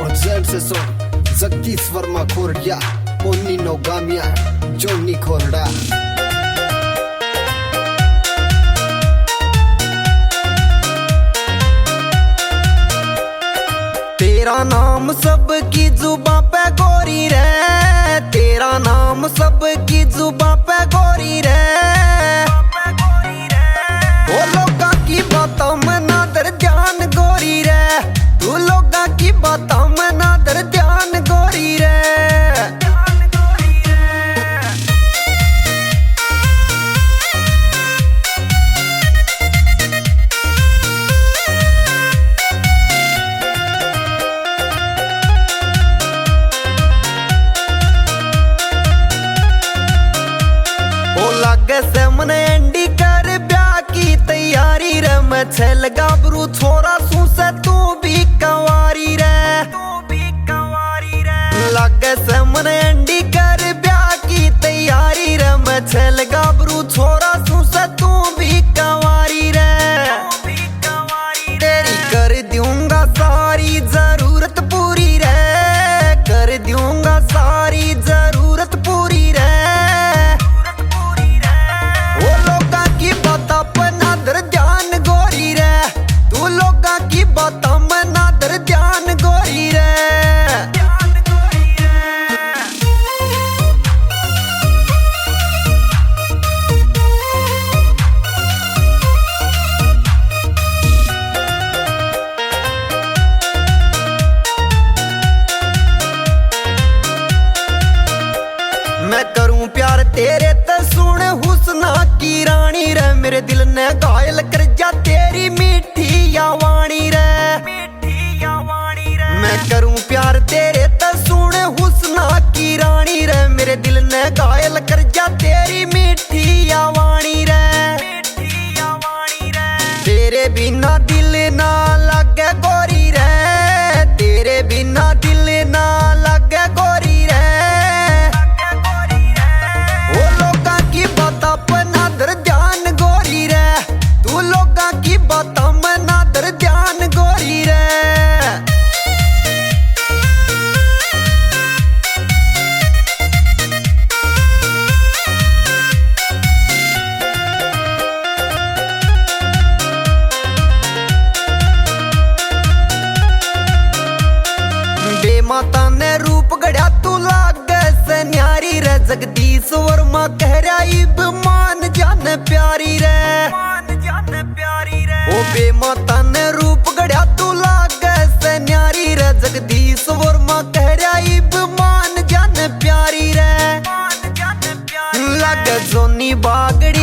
और जेड से सो जगदीश वर्मा खोरडिया ओनी नौगामिया जोनी खोरडा। तेरा नाम सबकी जुबां पे गोरी रे, तेरा नाम सबकी जुबां पे गोरी रे। ओ लोगा की बातों में नादर ध्यान गोरी रे, तू लोगा की बातों में नादर ध्यान गोरी रे। से मन एंडी कर ब्याह की तैयारी रे, मैं छल गाबरू छोरा सू से तू भी कंवारी रे, लागे से मन एंडी कर ब्याह की तैयारी रे, मैं छल गाबरू छोरा सू से तू भी कंवारी रे। तेरी कर दूंगा सारी जरूरत पूरी रे, कर दूंगा सारी जरूरत पूरी रे। ध्यान गोरी रे, तू लोगा की बातों में नादर ध्यान गोरी रे। मैं करूं प्यार तेरे ते सुन हुस्ना की रानी रे, मेरे दिल ने घायल कर जा तेरी मीठी वाणी रे। मैं करूं प्यार तेरे ते सुन हुस्ना की रानी रे, मेरे दिल ने घायल कर जा तेरी मीठी वाणी रे। तेरे बिना दिल ना लगे गोरी रे, तेरे बिना दिल ना लगे गोरी रे। ध्यान गोरी रे, तू लोगा की बातों में नादर ध्यान गोरी रे। बेमाता ने रूप गढ़ा तू लागे से न्यारी रे, जगदीश वर्मा कह रहा इब मान जान प्यारी रे। ओ बेमाता ने रूप गढ़ा तू लागे से न्यारी रे, जगदीश वर्मा कह रहा इब मान जान प्यारी रे। लागे जोनी बागड़ी